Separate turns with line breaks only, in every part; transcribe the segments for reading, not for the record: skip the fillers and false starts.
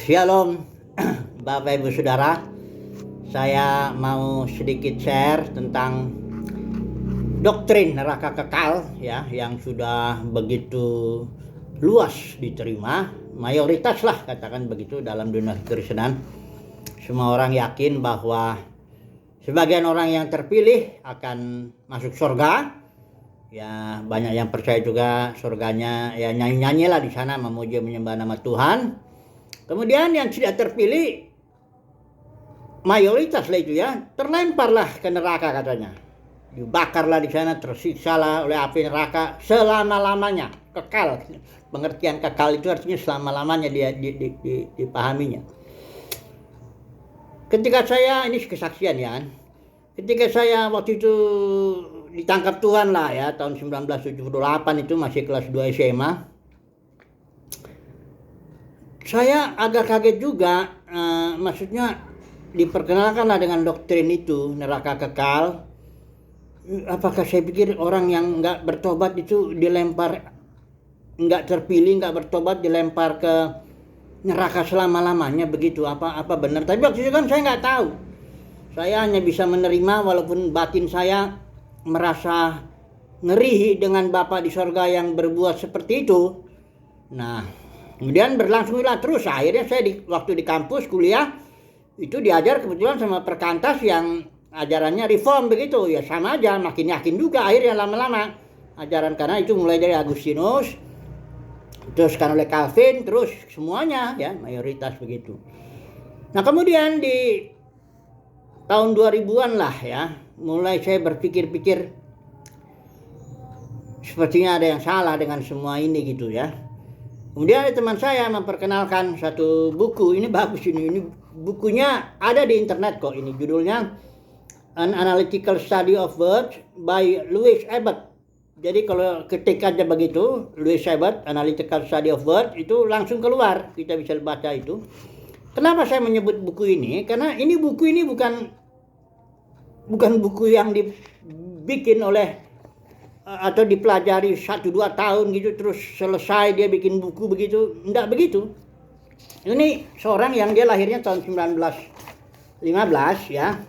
Shalom Bapak Ibu Saudara. Saya mau sedikit share tentang doktrin neraka kekal ya, yang sudah begitu luas diterima, mayoritas lah katakan begitu dalam dunia kekristenan. Semua orang yakin bahwa sebagian orang yang terpilih akan masuk surga. Ya, banyak yang percaya juga surganya ya nyanyi-nyanyi lah di sana, memuji menyembah nama Tuhan. Kemudian yang tidak terpilih, mayoritas lah itu ya, terlemparlah ke neraka katanya. Dibakarlah di sana, tersiksalah oleh api neraka selama-lamanya, kekal. Pengertian kekal itu artinya selama-lamanya dia dipahaminya. Ketika saya, ini kesaksian ya, ketika saya waktu itu ditangkap Tuhan lah ya, tahun 1978 itu masih kelas 2 SMA. Saya agak kaget juga, maksudnya diperkenalkanlah dengan doktrin itu, neraka kekal. Apakah saya pikir orang yang nggak bertobat itu dilempar, nggak terpilih, nggak bertobat dilempar ke neraka selama-lamanya begitu? Apa benar? Tapi waktu itu kan saya nggak tahu. Saya hanya bisa menerima walaupun batin saya merasa ngeri dengan Bapa di sorga yang berbuat seperti itu. Nah, kemudian berlangsunglah terus. Akhirnya saya waktu di kampus kuliah itu diajar kebetulan sama perkantas yang ajarannya reform begitu. Ya sama aja, makin yakin juga akhirnya lama-lama ajaran, karena itu mulai dari Agustinus, teruskan oleh Calvin, terus semuanya ya mayoritas begitu. Nah kemudian di tahun 2000-an lah ya, mulai saya berpikir-pikir sepertinya ada yang salah dengan semua ini gitu ya. Kemudian ada teman saya memperkenalkan satu buku, ini bagus ini bukunya ada di internet kok, ini judulnya An Analytical Study of Words by Louis Abbott. Jadi kalau ketik aja begitu, Louis Abbott, Analytical Study of Words, itu langsung keluar, kita bisa baca itu. Kenapa saya menyebut buku ini? Karena buku ini bukan buku yang dibikin oleh atau dipelajari 1-2 tahun gitu terus selesai dia bikin buku begitu, enggak begitu. Ini seorang yang dia lahirnya tahun 1915 ya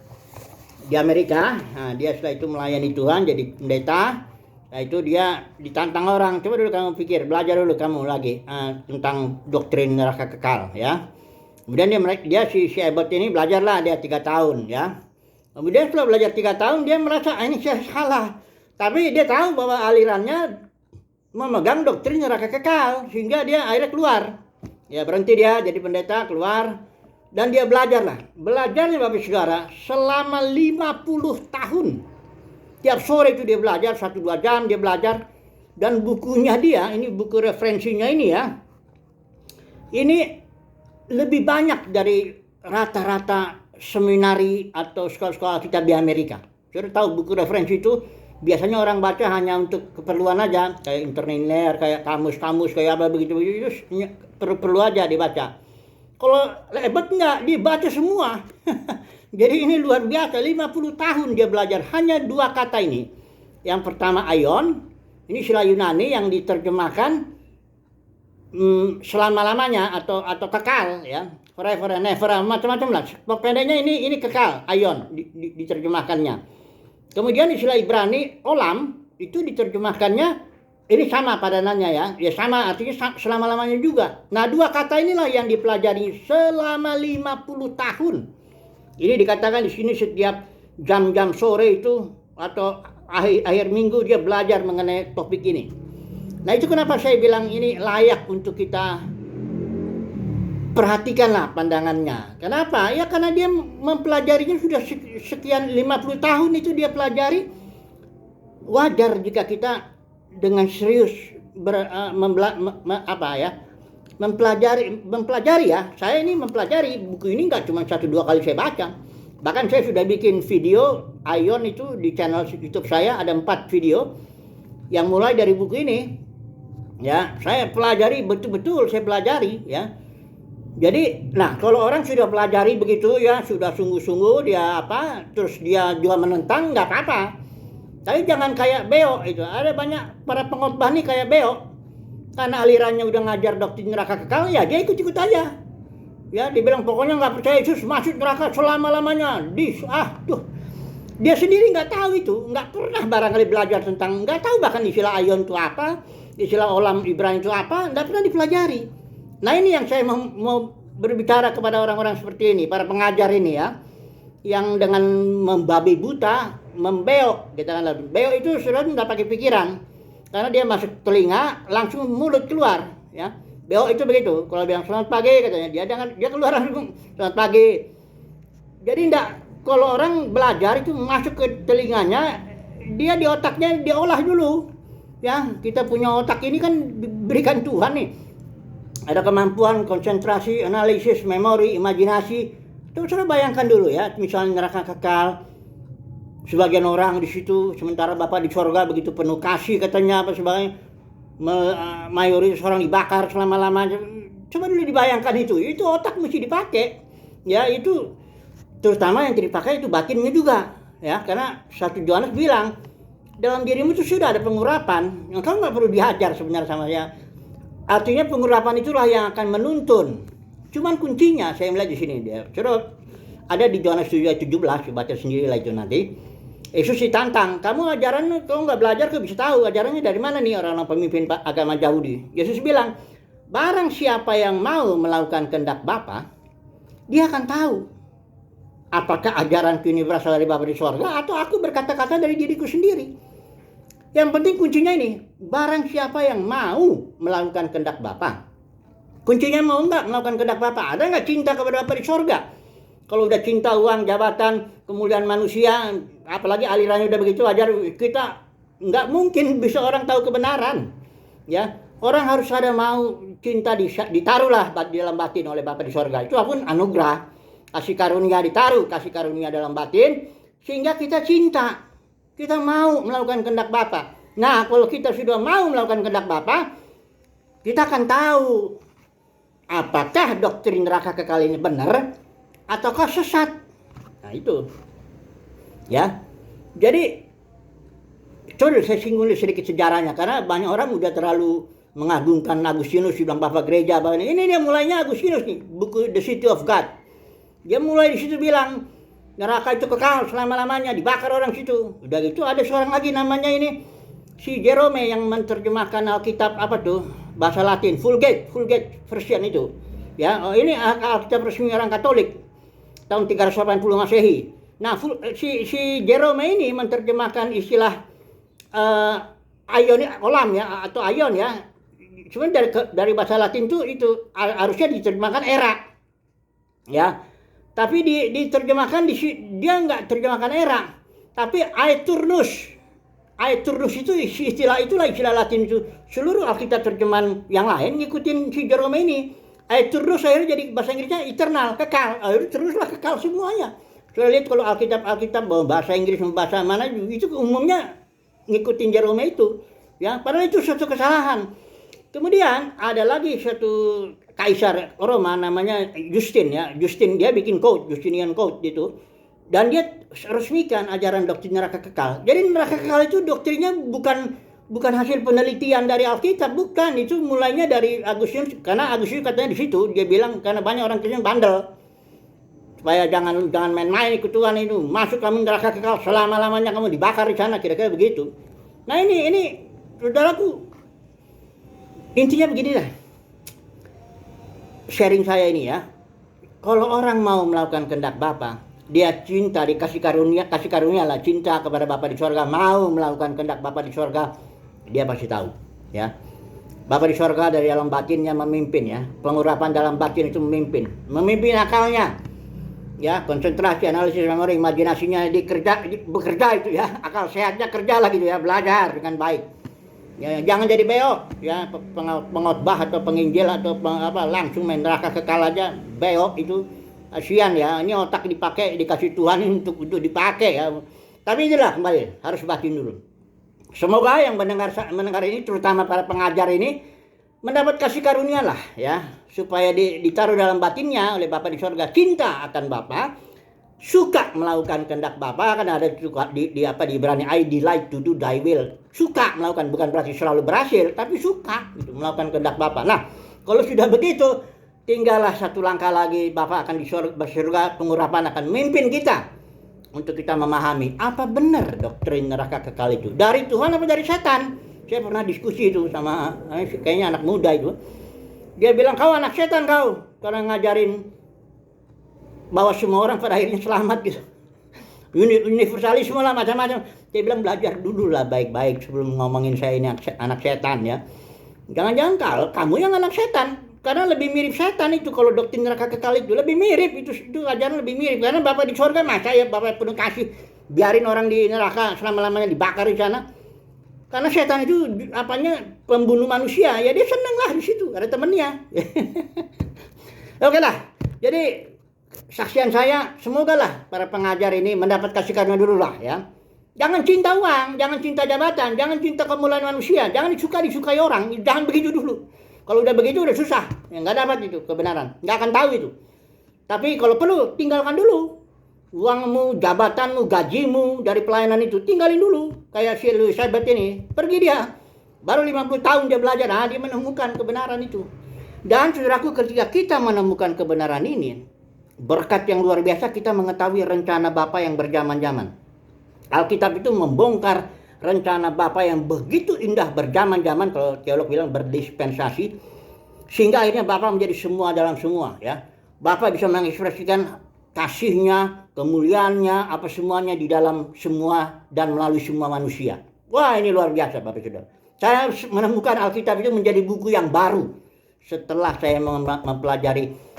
di Amerika. Nah, dia setelah itu melayani Tuhan jadi pendeta. Nah, itu dia ditantang orang, coba dulu kamu pikir, belajar dulu kamu lagi tentang doktrin neraka kekal ya. Kemudian dia si Abbott ini belajarlah dia 3 tahun ya. Kemudian setelah belajar 3 tahun dia merasa ini saya salah. Tapi dia tahu bahwa alirannya memegang doktrin neraka kekal, sehingga dia akhirnya keluar. Ya berhenti dia jadi pendeta, keluar, dan dia belajarlah. Belajarnya Bapak Saudara selama 50 tahun. Tiap sore itu dia belajar 1-2 jam dia belajar, dan bukunya dia, ini buku referensinya ini ya. Ini lebih banyak dari rata-rata seminari atau sekolah-sekolah kita di Amerika. Saudara tahu buku referensi itu biasanya orang baca hanya untuk keperluan aja, kayak interlinear, kayak kamus-kamus, kayak apa begitu, perlu aja dibaca. Kalau Abbott enggak, dibaca semua. Jadi ini luar biasa, 50 tahun dia belajar hanya 2 kata ini. Yang pertama aion, ini istilah Yunani yang diterjemahkan selama-lamanya atau kekal ya, forever and ever, macam-macam lah. Pendeknya ini kekal, aion diterjemahkannya. Kemudian istilah Ibrani olam itu diterjemahkannya ini sama padanannya ya sama, artinya selama-lamanya juga. Nah 2 kata inilah yang dipelajari selama 50 tahun. Ini dikatakan di sini setiap jam-jam sore itu atau akhir minggu dia belajar mengenai topik ini. Nah itu kenapa saya bilang ini layak untuk kita perhatikanlah pandangannya. Kenapa? Ya karena dia mempelajarinya sudah sekian 50 tahun itu dia pelajari. Wajar jika kita dengan serius mempelajari ya. Saya ini mempelajari buku ini nggak cuma 1-2 kali saya baca. Bahkan saya sudah bikin video Aion itu di channel YouTube saya, ada 4 video yang mulai dari buku ini. Ya, saya pelajari betul-betul, saya pelajari ya. Jadi, nah kalau orang sudah pelajari begitu ya, sudah sungguh-sungguh dia terus dia juga menentang, nggak apa-apa. Tapi jangan kayak Beo itu. Ada banyak para pengkhotbah nih kayak Beo. Karena alirannya udah ngajar doktrin neraka kekal, ya dia ikut-ikut aja. Ya, dia bilang pokoknya nggak percaya Yesus masuk neraka selama-lamanya. Dia sendiri nggak tahu itu, nggak pernah barangkali belajar tentang, nggak tahu bahkan istilah ayon itu apa, istilah olam Ibrani itu apa, nggak pernah dipelajari. Nah ini yang saya mau berbicara kepada orang-orang seperti ini, para pengajar ini ya, yang dengan membabi buta, membeok, kita kan beok itu sudah nggak pakai pikiran, karena dia masuk telinga langsung mulut keluar, ya. Beok itu begitu, kalau bilang selamat pagi katanya, dia keluar langsung selamat pagi. Jadi enggak, kalau orang belajar itu masuk ke telinganya, dia di otaknya diolah dulu. Ya, kita punya otak ini kan diberikan Tuhan nih. Ada kemampuan konsentrasi, analisis, memori, imajinasi. Coba saudara bayangkan dulu ya, misalnya neraka kekal. Sebagian orang di situ, sementara Bapa di sorga begitu penuh kasih katanya apa sebagainya. Mayoritas orang dibakar selama-lamanya. Coba dulu dibayangkan itu otak mesti dipakai. Ya, itu terutama yang dipakai itu batinnya juga, ya, karena 1 Yohanes bilang dalam dirimu itu sudah ada pengurapan, yang kamu nggak perlu diajar sebenarnya sama saya. Artinya pengurapan itulah yang akan menuntun. Cuman kuncinya saya melihat di sini dia. Coba ada di Yohanes 7:17, baca sendiri lah itu nanti. Yesus ditantang, kamu nggak belajar kau bisa tahu ajarannya dari mana nih orang-orang pemimpin agama Yahudi. Yesus bilang, barang siapa yang mau melakukan kehendak Bapa, dia akan tahu apakah ajaranku ini berasal dari Bapa di sorga atau aku berkata-kata dari diriku sendiri. Yang penting kuncinya ini, barang siapa yang mau melakukan kehendak Bapa. Kuncinya mau enggak melakukan kehendak Bapa? Ada enggak cinta kepada Bapa di sorga? Kalau udah cinta uang, jabatan, kemudian manusia, apalagi alirannya udah begitu wajar, kita nggak mungkin bisa orang tahu kebenaran. Ya, orang harus ada mau cinta ditaruhlah di dalam batin oleh Bapa di sorga. Itu pun anugerah, kasih karunia ditaruh, kasih karunia dalam batin, sehingga kita cinta, kita mau melakukan kehendak Bapa. Nah, kalau kita sudah mau melakukan kehendak Bapa, kita akan tahu apakah doktrin neraka kekal ini benar ataukah sesat. Nah itu ya, jadi coba saya singgung sedikit sejarahnya, karena banyak orang udah terlalu mengagungkan Agustinus, bilang bapak gereja. Ini dia mulainya Agustinus nih, buku The City of God. Dia mulai di situ bilang neraka itu kekal selama-lamanya, dibakar orang situ. Udah gitu ada seorang lagi namanya ini si Jerome yang menerjemahkan Alkitab apa tuh bahasa Latin, Vulgate version itu. Ya, ini Alkitab resmi orang Katolik tahun 380 Masehi. Nah, si Jerome ini menerjemahkan istilah olam ya, atau ion ya. Sebenarnya dari bahasa Latin itu harusnya diterjemahkan era. Ya. Tapi diterjemahkan dia enggak terjemahkan era, tapi aeternus. Aeternus itu itulah istilah Latin itu. Seluruh Alkitab terjemahan yang lain ngikutin si Jerome ini. Aeternus akhirnya jadi bahasa Inggrisnya eternal, kekal. Akhirnya teruslah kekal semuanya. Saya lihat kalau Alkitab bahasa Inggris bahasa mana itu umumnya ngikutin Jerome itu. Ya, padahal itu suatu kesalahan. Kemudian ada lagi satu kaisar Roma namanya Justin ya. Justin dia bikin Justinian Code gitu. Dan dia resmikan ajaran doktrin neraka kekal. Jadi neraka kekal itu doktrinnya bukan hasil penelitian dari Alkitab, bukan. Itu mulainya dari Agustinus, karena Agustinus katanya di situ dia bilang karena banyak orang Kristen bandel, supaya jangan main-main ikut Tuhan itu, masuk kamu neraka kekal selama-lamanya, kamu dibakar di sana, kira-kira begitu. Nah ini saudaraku, intinya begini lah, sharing saya ini ya. Kalau orang mau melakukan kehendak Bapa, dia cinta, dikasih karunia lah, cinta kepada Bapa di sorga, mau melakukan kehendak Bapa di sorga, dia pasti tahu ya. Bapa di sorga dari dalam batinnya memimpin ya, pengurapan dalam batin itu memimpin akalnya ya, konsentrasi, analisis, memori, imajinasinya bekerja itu ya, akal sehatnya kerja lah gitu ya, belajar dengan baik ya, jangan jadi beok ya, pengkhotbah atau penginjil atau langsung main neraka kekal aja, beok itu kasihan ya. Ini otak dipakai, dikasih Tuhan untuk dipakai ya. Tapi inilah kembali harus batin dulu. Semoga yang mendengar ini, terutama para pengajar ini, mendapat kasih karunia lah ya, supaya ditaruh dalam batinnya oleh Bapa di sorga, cinta akan Bapa, suka melakukan kehendak Bapa. Kan ada di Ibrani, I delight to do thy will. Suka melakukan, bukan berarti selalu berhasil, tapi suka gitu, melakukan kehendak Bapa. Nah, kalau sudah begitu, tinggallah satu langkah lagi, Bapa akan di surga, pengurapan akan memimpin kita untuk kita memahami apa benar doktrin neraka kekal itu. Dari Tuhan apa dari setan? Saya pernah diskusi itu sama kayaknya anak muda itu. Dia bilang, kau anak setan kau, karena ngajarin bahwa semua orang pada akhirnya selamat gitu. Universalisme lah macam-macam. Dia bilang belajar dulu lah baik-baik sebelum ngomongin saya ini anak setan ya. Jangan-jangan kamu yang anak setan. Karena lebih mirip setan itu kalau doktrin neraka kekal itu lebih mirip itu ajaran lebih mirip karena Bapak di surga masa ya Bapak penuh kasih biarin orang di neraka selama-lamanya dibakar di sana. Karena setan itu pembunuh manusia ya dia seneng lah di situ ada temennya. Oke lah. Jadi saksian saya semoga lah para pengajar ini mendapat kasih karunia dulu lah ya. Jangan cinta uang, jangan cinta jabatan, jangan cinta kemuliaan manusia, jangan disukai orang, jangan begitu dulu. Kalau udah begitu udah susah, ya nggak dapat itu kebenaran, nggak akan tahu itu. Tapi kalau perlu tinggalkan dulu uangmu, jabatanmu, gajimu dari pelayanan itu tinggalin dulu. Kayak si Elizabeth ini, pergi dia, baru 50 tahun dia belajar, dia menemukan kebenaran itu. Dan saudaraku ketika kita menemukan kebenaran ini, berkat yang luar biasa kita mengetahui rencana Bapa yang berjaman-jaman. Alkitab itu membongkar rencana Bapa yang begitu indah berjaman-jaman, kalau teolog bilang berdispensasi, sehingga akhirnya Bapa menjadi semua dalam semua ya. Bapa bisa mengekspresikan kasihnya, kemuliaannya, apa semuanya di dalam semua dan melalui semua manusia. Wah, ini luar biasa Bapak Saudara. Saya menemukan Alkitab itu menjadi buku yang baru setelah saya mempelajari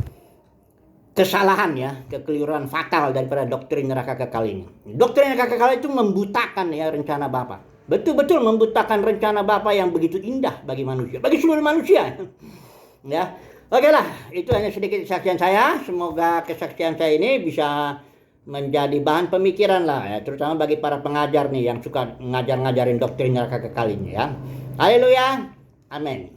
kesalahan ya, kekeliruan fatal daripada doktrin neraka kekal ini. Doktrin neraka kekal itu membutakan ya rencana Bapa. Betul-betul membutakan rencana Bapa yang begitu indah bagi manusia, bagi seluruh manusia. Ya. Oke lah, itu hanya sedikit kesaksian saya. Semoga kesaksian saya ini bisa menjadi bahan pemikiran lah ya, terutama bagi para pengajar nih yang suka ngajarin doktrin neraka kekal ini ya. Haleluya. Amin.